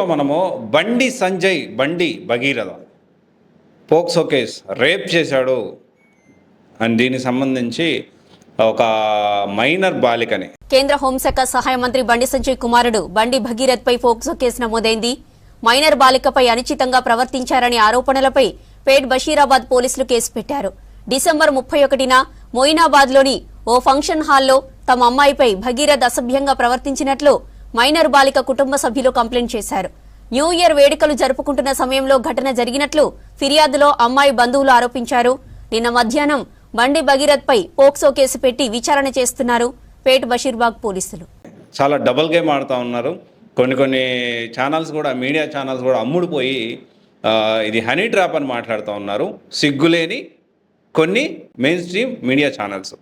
వీడియోలో మనము Bandi Sanjay Bhagiratha POCSO case rape చేశాడు అని దీనికి సంబంధించి ఒక మైనర్ బాలికని కేంద్ర హోంశాఖ సహాయ మంత్రి బండి సంజయ్ కుమారుడు బండి భగీరథ్ పై పోక్సో కేసు నమోదైంది. మైనర్ బాలికపై అనుచితంగా ప్రవర్తించారనే ఆరోపణలపై పేట్ బషీరాబాద్ పోలీసులు కేసు పెట్టారు. డిసెంబర్ 31న మొయినాబాద్ లోని ఓ ఫంక్షన్ హాల్లో తమ అమ్మాయిపై భగీరథ్ అసభ్యంగా ప్రవర్తించినట్లు మైనర్ బాలిక కుటుంబ సభ్యులు కంప్లైంట్ చేశారు. న్యూ ఇయర్ వేడుకలు జరుపుకుంటున్న సమయంలో ఘటన జరిగినట్లు ఫిర్యాదులో అమ్మాయి బంధువులు ఆరోపించారు. నిన్న మధ్యాహ్నం బండి భగీరథ్ పై పోక్సో కేసు పెట్టి విచారణ చేస్తున్నారు పేట్ బషీర్బాగ్ పోలీసులు. చాలా డబుల్ గేమ్ ఆడుతూ ఉన్నారు. కొన్ని ఛానల్స్ కూడా, మీడియా ఛానల్స్ కూడా అమ్ముడుపోయి ఇది హనీ ట్రాప్ అని మాట్లాడుతూ ఉన్నారు. సిగ్గులేని కొన్ని మెయిన్ స్ట్రీమ్ మీడియా ఛానల్స్.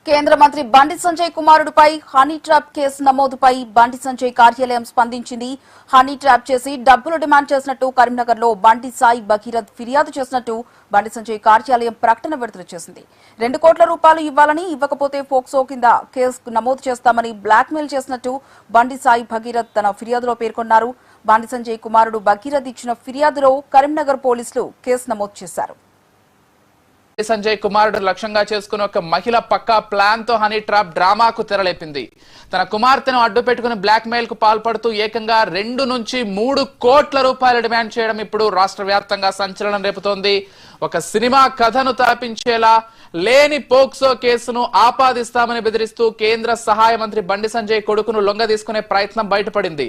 కేంద్ర మంత్రి Bandi Sanjay కుమారుడిపై honey trap case నమోదుపై Bandi Sanjay కార్యాలయం స్పందించింది. హనీ ట్రాప్ చేసి డబ్బులు డిమాండ్ చేసినట్టు కరీంనగర్ లో బండి సాయి భగీరథ్ ఫిర్యాదు చేసినట్టు బండి సంజయ్ కార్యాలయం ప్రకటన విడుదల చేసింది. 2 కోట్ల రూపాయలు ఇవ్వాలని, ఇవ్వకపోతే పోక్సో కింద కేసు నమోదు చేస్తామని బ్లాక్మెయిల్ చేసినట్టు బండి సాయి భగీరథ్ తన ఫిర్యాదులో పేర్కొన్నారు. బండి సంజయ్ కుమారుడు భగీరథ్ ఇచ్చిన ఫిర్యాదులో కరీంనగర్ పోలీసులు కేసు నమోదు చేశారు. సంజయ్ కుమారుడు లక్ష్యంగా చేసుకుని ఒక మహిళ పక్కా ప్లాన్ తో హనీ ట్రాప్ డ్రామాకు తెరలేపింది. తన కుమార్తెను అడ్డు పెట్టుకుని బ్లాక్ మెయిల్ కు పాల్పడుతూ ఏకంగా 2 నుంచి 3 కోట్ల రూపాయలు డిమాండ్ చేయడం ఇప్పుడు రాష్ట్ర వ్యాప్తంగా సంచలనం రేపుతోంది. ఒక సినిమా కథను తలపించేలా లేని పోక్సో కేసును ఆపాదిస్తామని బెదిరిస్తూ కేంద్ర సహాయ మంత్రి బండి సంజయ్ కొడుకును లొంగదీసుకునే ప్రయత్నం బయటపడింది.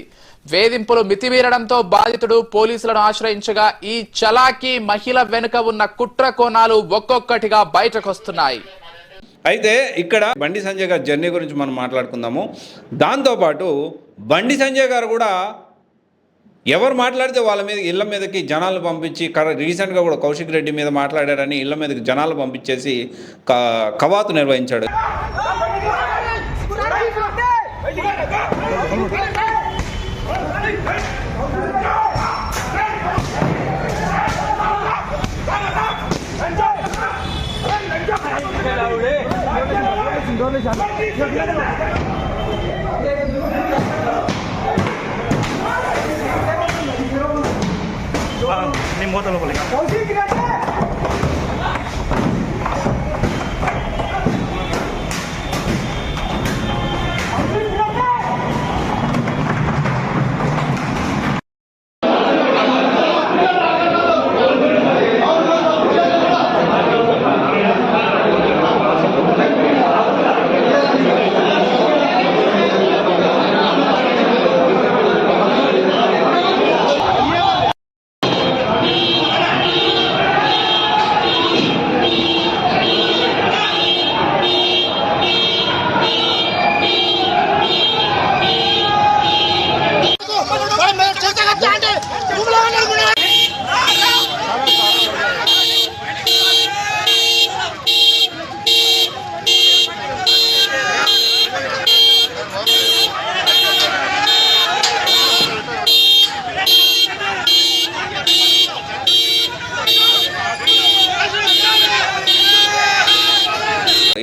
వేధింపులు మితిమీరడంతో బాధితుడు పోలీసులను ఆశ్రయించగా ఈ చలాకీ మహిళ వెనుక ఉన్న కుట్ర కోణాలు ఒక్కొక్కటిగా బయటకొస్తున్నాయి. అయితే ఇక్కడ బండి సంజయ్ గారి జర్నీ గురించి మనం మాట్లాడుకుందాము. దాంతోపాటు బండి సంజయ్ గారు కూడా ఎవరు మాట్లాడితే వాళ్ళ మీద ఇళ్ల మీదకి జనాలు పంపించి, రీసెంట్గా కూడా కౌశిక్ రెడ్డి మీద మాట్లాడారని ఇళ్ల మీదకి జనాలు పంపించేసి కవాతు నిర్వహించాడు.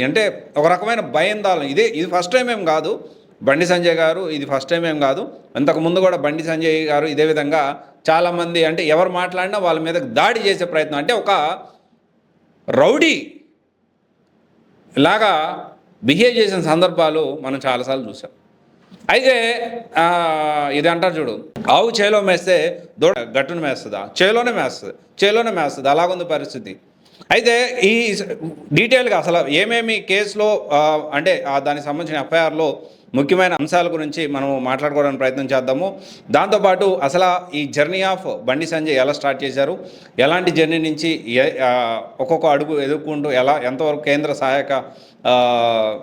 అంటే ఒక రకమైన భయందాలం. ఇది ఫస్ట్ టైం ఏం కాదు బండి సంజయ్ గారు, ఇది ఫస్ట్ టైం ఏం కాదు. అంతకుముందు కూడా బండి సంజయ్ గారు ఇదే విధంగా చాలామంది అంటే ఎవరు మాట్లాడినా వాళ్ళ మీద దాడి చేసే ప్రయత్నం, అంటే ఒక రౌడీ లాగా బిహేవ్ చేసిన సందర్భాలు మనం చాలాసార్లు చూసాం. అయితే ఇది అంటారు చూడు, ఆవు చేలో మేస్తే దూడ గట్టును మేస్తుందా, చేలోనే మేస్తుంది అలాగుంది పరిస్థితి. అయితే ఈ డీటెయిల్గా అసలు ఏమేమి కేసులో అంటే దానికి సంబంధించిన ఎఫ్ఐఆర్లో ముఖ్యమైన అంశాల గురించి మనం మాట్లాడుకోవడానికి ప్రయత్నం చేద్దాము. దాంతోపాటు అసలు ఈ జర్నీ ఆఫ్ బండి సంజయ్ ఎలా స్టార్ట్ చేశారు, ఎలాంటి జర్నీ నుంచి ఒక్కొక్క అడుగు ఎదుర్కొంటూ ఎంతవరకు కేంద్ర సహాయక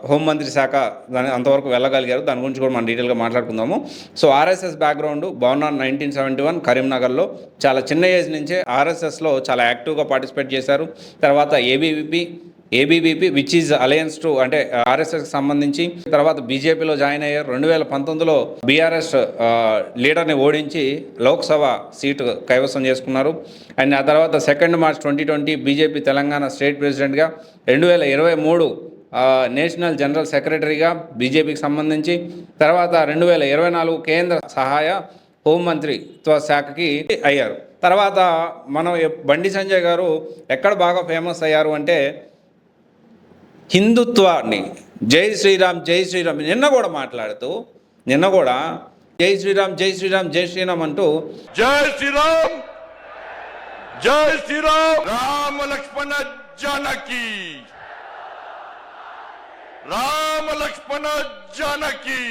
హోంమంత్రి శాఖ అంతవరకు వెళ్ళగలిగారు, దాని గురించి కూడా మనం డీటెయిల్గా మాట్లాడుకుందాము. So RSS background, Born on 1971 కరీంనగర్లో చాలా చిన్న ఏజ్ నుంచే ఆర్ఎస్ఎస్లో చాలా యాక్టివ్గా పార్టిసిపేట్ చేశారు. తర్వాత ABVP which is alliance to అంటే ఆర్ఎస్ఎస్కి సంబంధించి, తర్వాత బీజేపీలో జాయిన్ అయ్యారు. 2019లో బీఆర్ఎస్ లీడర్ని ఓడించి లోక్సభ సీటు కైవసం చేసుకున్నారు. అండ్ ఆ తర్వాత 2 మార్చ్ 2020 బీజేపీ తెలంగాణ స్టేట్ ప్రెసిడెంట్గా, 2023 నేషనల్ జనరల్ సెక్రటరీగా బీజేపీకి సంబంధించి, తర్వాత 2024 కేంద్ర సహాయ హోంమంత్రిత్వ శాఖకి అయ్యారు. తర్వాత మనం బండి సంజయ్ గారు ఎక్కడ బాగా ఫేమస్ అయ్యారు అంటే హిందుత్వాన్ని జై శ్రీరామ్ జై శ్రీరామ్ నిన్న కూడా జై శ్రీరామ్ జై శ్రీరామ్ జై శ్రీరామ్ అంటూ జై శ్రీరామ్ జై శ్రీరామ్ రామ లక్ష్మణ జానకి రామ లక్ష్మణ జానకి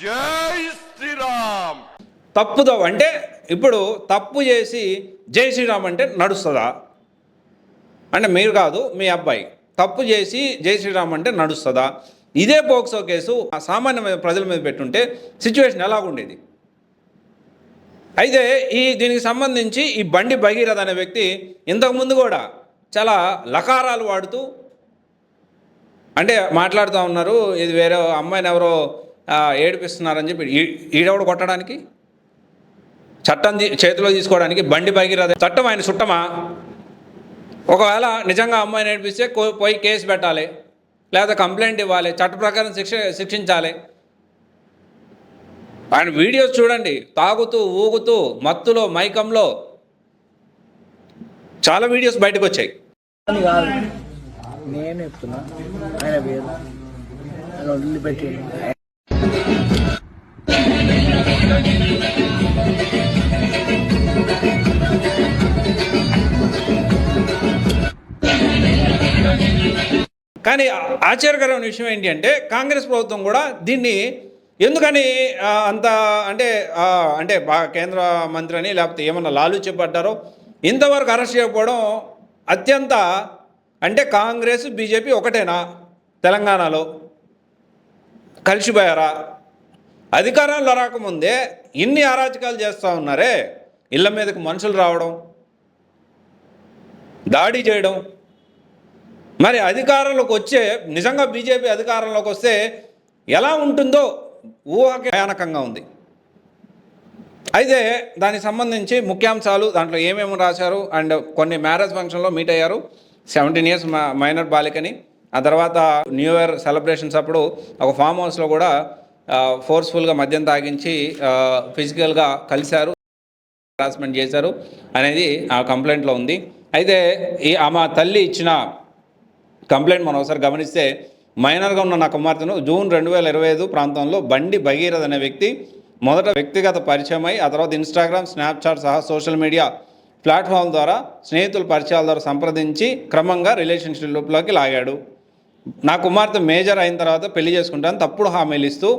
జై శ్రీరామ్. తప్పుదో అంటే ఇప్పుడు తప్పు చేసి జై శ్రీరామ్ అంటే నడుస్తుందా? అంటే మీరు కాదు, మీ అబ్బాయి తప్పు చేసి జై శ్రీరామ్ అంటే నడుస్తుందా? ఇదే పోక్సో కేసు సామాన్య ప్రజల మీద పెట్టుంటే సిచ్యువేషన్ ఎలాగుండేది? అయితే దీనికి సంబంధించి ఈ బండి భగీరథ అనే వ్యక్తి ఇంతకుముందు కూడా చాలా లకారాలు వాడుతూ అంటే మాట్లాడుతూ ఉన్నారు. ఇది వేరే అమ్మాయిని ఎవరో ఏడిపిస్తున్నారని చెప్పి ఈడెవడు కొట్టడానికి, చట్టం చేతిలో తీసుకోవడానికి బండి భగీరథ చట్టం ఆయన చుట్టమా? ఒకవేళ నిజంగా అమ్మాయిని ఏడిపిస్తే పోయి కేసు పెట్టాలి, లేదా కంప్లైంట్ ఇవ్వాలి, చట్ట ప్రకారం శిక్షించాలి. ఆయన వీడియోస్ చూడండి, తాగుతూ ఊగుతూ మత్తులో మైకంలో చాలా వీడియోస్ బయటకు వచ్చాయి. నేను చెప్తున్నా ఆయన వేరు ఆయన వదిలిపెట్టి కానీ ఆశ్చర్యకరమైన విషయం ఏంటి అంటే కాంగ్రెస్ ప్రభుత్వం కూడా దీన్ని ఎందుకని అంత అంటే కేంద్ర మంత్రి అని లేకపోతే ఏమన్నా లాలు చెప్పడ్డారో ఇంతవరకు అరెస్ట్ చేయకపోవడం అత్యంత అంటే కాంగ్రెస్ బీజేపీ ఒకటేనా? తెలంగాణలో కలిసిపోయారా? అధికారంలో రాకముందే ఇన్ని అరాచకాలు చేస్తూ ఉన్నారే, ఇళ్ళ మీదకి మనుషులు రావడం, దాడి చేయడం. మరి అధికారంలోకి వచ్చే నిజంగా బీజేపీ అధికారంలోకి వస్తే ఎలా ఉంటుందో ఊహకి భయానకంగా ఉంది. అయితే దానికి సంబంధించి ముఖ్యాంశాలు దాంట్లో ఏమేమి రాశారు అండ్ కొన్ని మ్యారేజ్ ఫంక్షన్లో మీట్ అయ్యారు 17 years మైనర్ బాలికని. ఆ తర్వాత న్యూ ఇయర్ సెలబ్రేషన్స్ అప్పుడు ఒక ఫామ్ హౌస్లో కూడా ఫోర్స్ఫుల్గా మద్యం తాగించి ఫిజికల్గా కలిశారు, హరాస్మెంట్ చేశారు అనేది ఆ కంప్లైంట్లో ఉంది. అయితే ఆమె తల్లి ఇచ్చిన కంప్లైంట్ మనం ఒకసారి గమనిస్తే మైనర్గా ఉన్న నా కుమార్తెను జూన్ 2025 ప్రాంతంలో బండి భగీరథ అనే వ్యక్తి మొదట వ్యక్తిగత పరిచయమై ఆ తర్వాత ఇన్స్టాగ్రామ్, స్నాప్చాట్ సహా సోషల్ మీడియా ప్లాట్ఫామ్ ద్వారా స్నేహితుల పరిచయాల ద్వారా సంప్రదించి క్రమంగా రిలేషన్షిప్లోకి లాగాడు. నా కుమార్తె మేజర్ అయిన తర్వాత పెళ్లి చేసుకుంటాను తప్పుడు హామీలు ఇస్తూ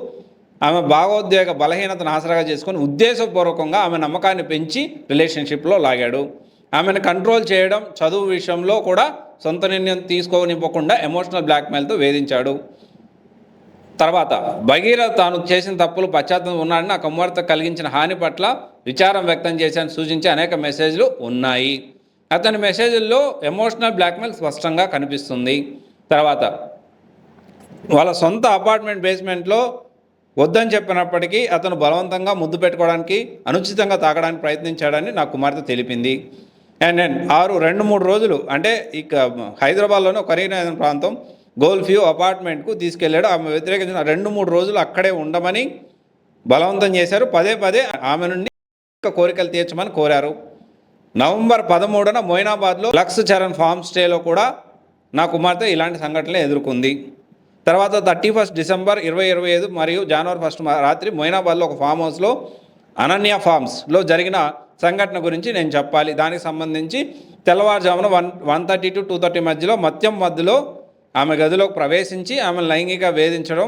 ఆమె భావోద్వేగ బలహీనతను ఆసరాగా చేసుకొని ఉద్దేశపూర్వకంగా ఆమె నమ్మకాన్ని పెంచి రిలేషన్షిప్లో లాగాడు. ఆమెను కంట్రోల్ చేయడం, చదువు విషయంలో కూడా సొంత నిర్ణయం తీసుకోనివ్వకుండా ఎమోషనల్ బ్లాక్మెయిల్తో వేధించాడు. తర్వాత భగీరథ తాను చేసిన తప్పులు పశ్చాత్తాపం ఉన్నాడని నా కుమార్తె కలిగించిన హాని పట్ల విచారం వ్యక్తం చేశానని సూచించే అనేక మెసేజ్లు ఉన్నాయి. అతని మెసేజ్ల్లో ఎమోషనల్ బ్లాక్మెయిల్ స్పష్టంగా కనిపిస్తుంది. తర్వాత వాళ్ళ సొంత అపార్ట్మెంట్ బేస్మెంట్లో వద్దని చెప్పినప్పటికీ అతను బలవంతంగా ముద్దు పెట్టుకోవడానికి, అనుచితంగా తాకడానికి ప్రయత్నించాడని నా కుమార్తె తెలిపింది. అండ్ 2-3 రోజులు అంటే ఇక హైదరాబాద్లోని కరీంనగర్ ప్రాంతం గోల్ఫ్ వ్యూ అపార్ట్మెంట్కు తీసుకెళ్లాడు. ఆమె వ్యతిరేకించిన 2-3 రోజులు అక్కడే ఉండమని బలవంతం చేశారు. పదే ఆమె నుండి కోరికలు తీర్చమని కోరారు. నవంబర్ 13న మొయినాబాద్లో లక్స్ చరణ్ ఫార్మ్ స్టేలో కూడా నా కుమార్తె ఇలాంటి సంఘటనలు ఎదుర్కొంది. తర్వాత 31 డిసెంబర్ 2025 మరియు జనవరి 1 రాత్రి మొయినాబాద్లో ఒక ఫామ్ హౌస్లో అనన్య ఫార్మ్స్లో జరిగిన సంఘటన గురించి నేను చెప్పాలి. దానికి సంబంధించి తెల్లవారుజామున 1:30 to 2:30 మధ్యలో మద్యం మధ్యలో ఆమె గదిలోకి ప్రవేశించి ఆమెను లైంగిక వేధించడం,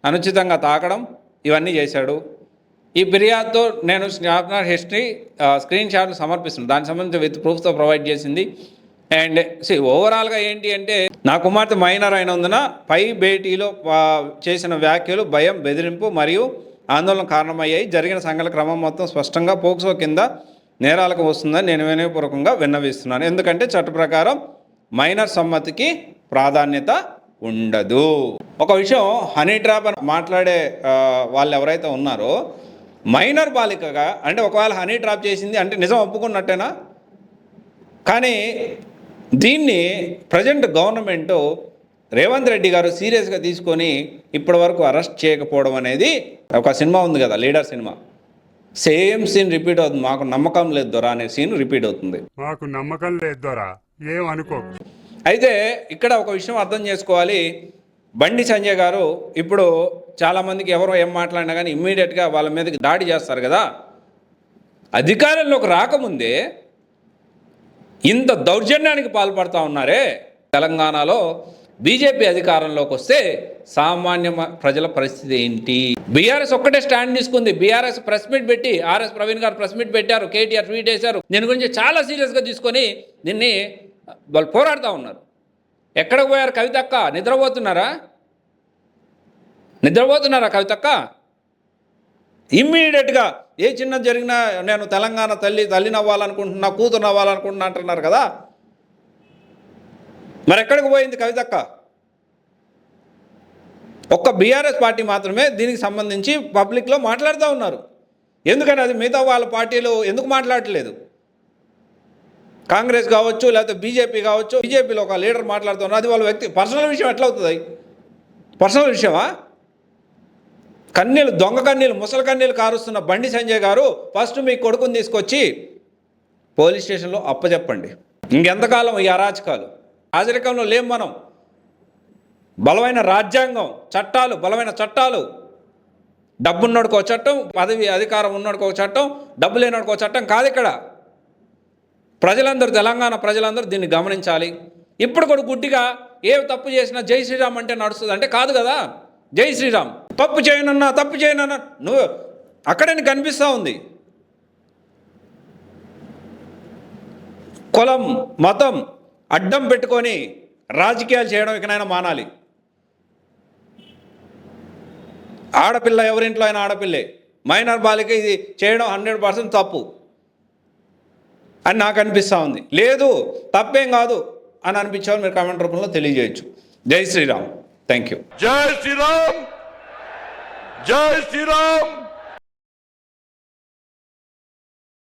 అనుచితంగా తాకడం ఇవన్నీ చేశాడు. ఈ ఫిర్యాదుతో నేను స్నాప్చాట్ హిస్టరీ స్క్రీన్ షాట్లు సమర్పిస్తున్నాను. దానికి సంబంధించి విత్ ప్రూఫ్తో ప్రొవైడ్ చేసింది. అండ్ ఓవరాల్గా ఏంటి అంటే నా కుమార్తె మైనర్ అయినందున పై భేటీలో చేసిన వ్యాఖ్యలు భయం, బెదిరింపు మరియు ఆందోళన కారణమయ్యాయి. జరిగిన సంఘటనల క్రమం మొత్తం స్పష్టంగా పోక్సో కింద నేరాలకు వస్తుందని నేను వినయపూర్వకంగా విన్నవిస్తున్నాను. ఎందుకంటే చట్ట ప్రకారం మైనర్ సమ్మతికి ప్రాధాన్యత ఉండదు. ఒక విషయం, హనీ ట్రాప్ అని మాట్లాడే వాళ్ళు ఎవరైతే ఉన్నారో మైనర్ బాలికగా అంటే ఒకవేళ హనీ ట్రాప్ చేసింది అంటే నిజం ఒప్పుకున్నట్టేనా? కానీ దీన్ని ప్రజెంట్ గవర్నమెంటు రేవంత్ రెడ్డి గారు సీరియస్గా తీసుకొని ఇప్పటి వరకు అరెస్ట్ చేయకపోవడం అనేది, ఒక సినిమా ఉంది కదా leader cinema, same scene repeat అవుతుంది. మాకు నమ్మకం లేదు దొర అనే సీన్ రిపీట్ అవుతుంది. మాకు నమ్మకం లేదు దొరా, ఏం అనుకోకు. అయితే ఇక్కడ ఒక విషయం అర్థం చేసుకోవాలి. బండి సంజయ్ గారు ఇప్పుడు చాలామందికి ఎవరో ఏం మాట్లాడినా కానీ ఇమ్మీడియట్గా వాళ్ళ మీదకి దాడి చేస్తారు కదా. అధికారంలోకి రాకముందే ఇంత దౌర్జన్యానికి పాల్పడుతూ ఉన్నారే. తెలంగాణలో బీజేపీ అధికారంలోకి వస్తే సామాన్య ప్రజల పరిస్థితి ఏంటి? బీఆర్ఎస్ ఒక్కటే స్టాండ్ తీసుకుంది. బీఆర్ఎస్ ప్రెస్ మీట్ పెట్టి, ఆర్ఎస్ ప్రవీణ్ గారు ప్రెస్ మీట్ పెట్టారు, కేటీఆర్ ట్వీట్ చేశారు. దీని గురించి చాలా సీరియస్గా తీసుకొని దీన్ని వాళ్ళు పోరాడుతూ ఉన్నారు. ఎక్కడికి పోయారు కవితక్క? నిద్రపోతున్నారా కవితక్క? ఇమ్మీడియట్గా ఏ చిన్నది జరిగినా నేను తెలంగాణ తల్లిని అవ్వాలనుకుంటున్నా, కూతురు అవ్వాలనుకుంటున్నా అంటున్నారు కదా. మరి ఎక్కడికి పోయింది కవితక్క? ఒక్క బీఆర్ఎస్ పార్టీ మాత్రమే దీనికి సంబంధించి పబ్లిక్లో మాట్లాడుతూ ఉన్నారు. ఎందుకని అది మిగతా వాళ్ళ పార్టీలు ఎందుకు మాట్లాడట్లేదు? కాంగ్రెస్ కావచ్చు, లేకపోతే బీజేపీ కావచ్చు, బీజేపీలో ఒక లీడర్ మాట్లాడుతున్నారు. అది వాళ్ళ వ్యక్తి పర్సనల్ విషయం. ఎట్లా అవుతుంది? పర్సనల్ విషయమా? కన్నీళ్ళు, దొంగ కన్నీళ్ళు, ముసలి కన్నీళ్ళు కారుస్తున్న బండి సంజయ్ గారు ఫస్ట్ మీ కొడుకుని తీసుకొచ్చి పోలీస్ స్టేషన్లో అప్పచెప్పండి. ఇంకెంతకాలం ఈ అరాచకాలు? రాజరికంలో లేం మనం. బలమైన రాజ్యాంగం, చట్టాలు, బలమైన చట్టాలు. డబ్బున్నోడికి ఒక చట్టం, పదవి అధికారం ఉన్నోడికి ఒక చట్టం, డబ్బు లేనోడికి ఒక చట్టం కాదు ఇక్కడ. ప్రజలందరూ, తెలంగాణ ప్రజలందరూ దీన్ని గమనించాలి. ఇప్పుడు కూడా గుడ్డిగా ఏ తప్పు చేసినా జై శ్రీరామ్ అంటే నడుస్తుంది అంటే కాదు కదా. జై శ్రీరామ్, తప్పు చేయనన్నా నువ్వు అక్కడే నీకు కనిపిస్తూ ఉంది. కులం, మతం అడ్డం పెట్టుకొని రాజకీయాలు చేయడం ఇకనైనా మానాలి. ఆడపిల్ల ఎవరింట్లో అయినా ఆడపిల్లే. మైనర్ బాలిక ఇది చేయడం 100% తప్పు అని నాకు అనిపిస్తూ ఉంది. లేదు తప్పేం కాదు అని అనిపించేవాళ్ళు మీరు కామెంట్ రూపంలో తెలియజేయచ్చు. జై శ్రీరామ్. Thank you. జై శ్రీరామ్, జై శ్రీరామ్.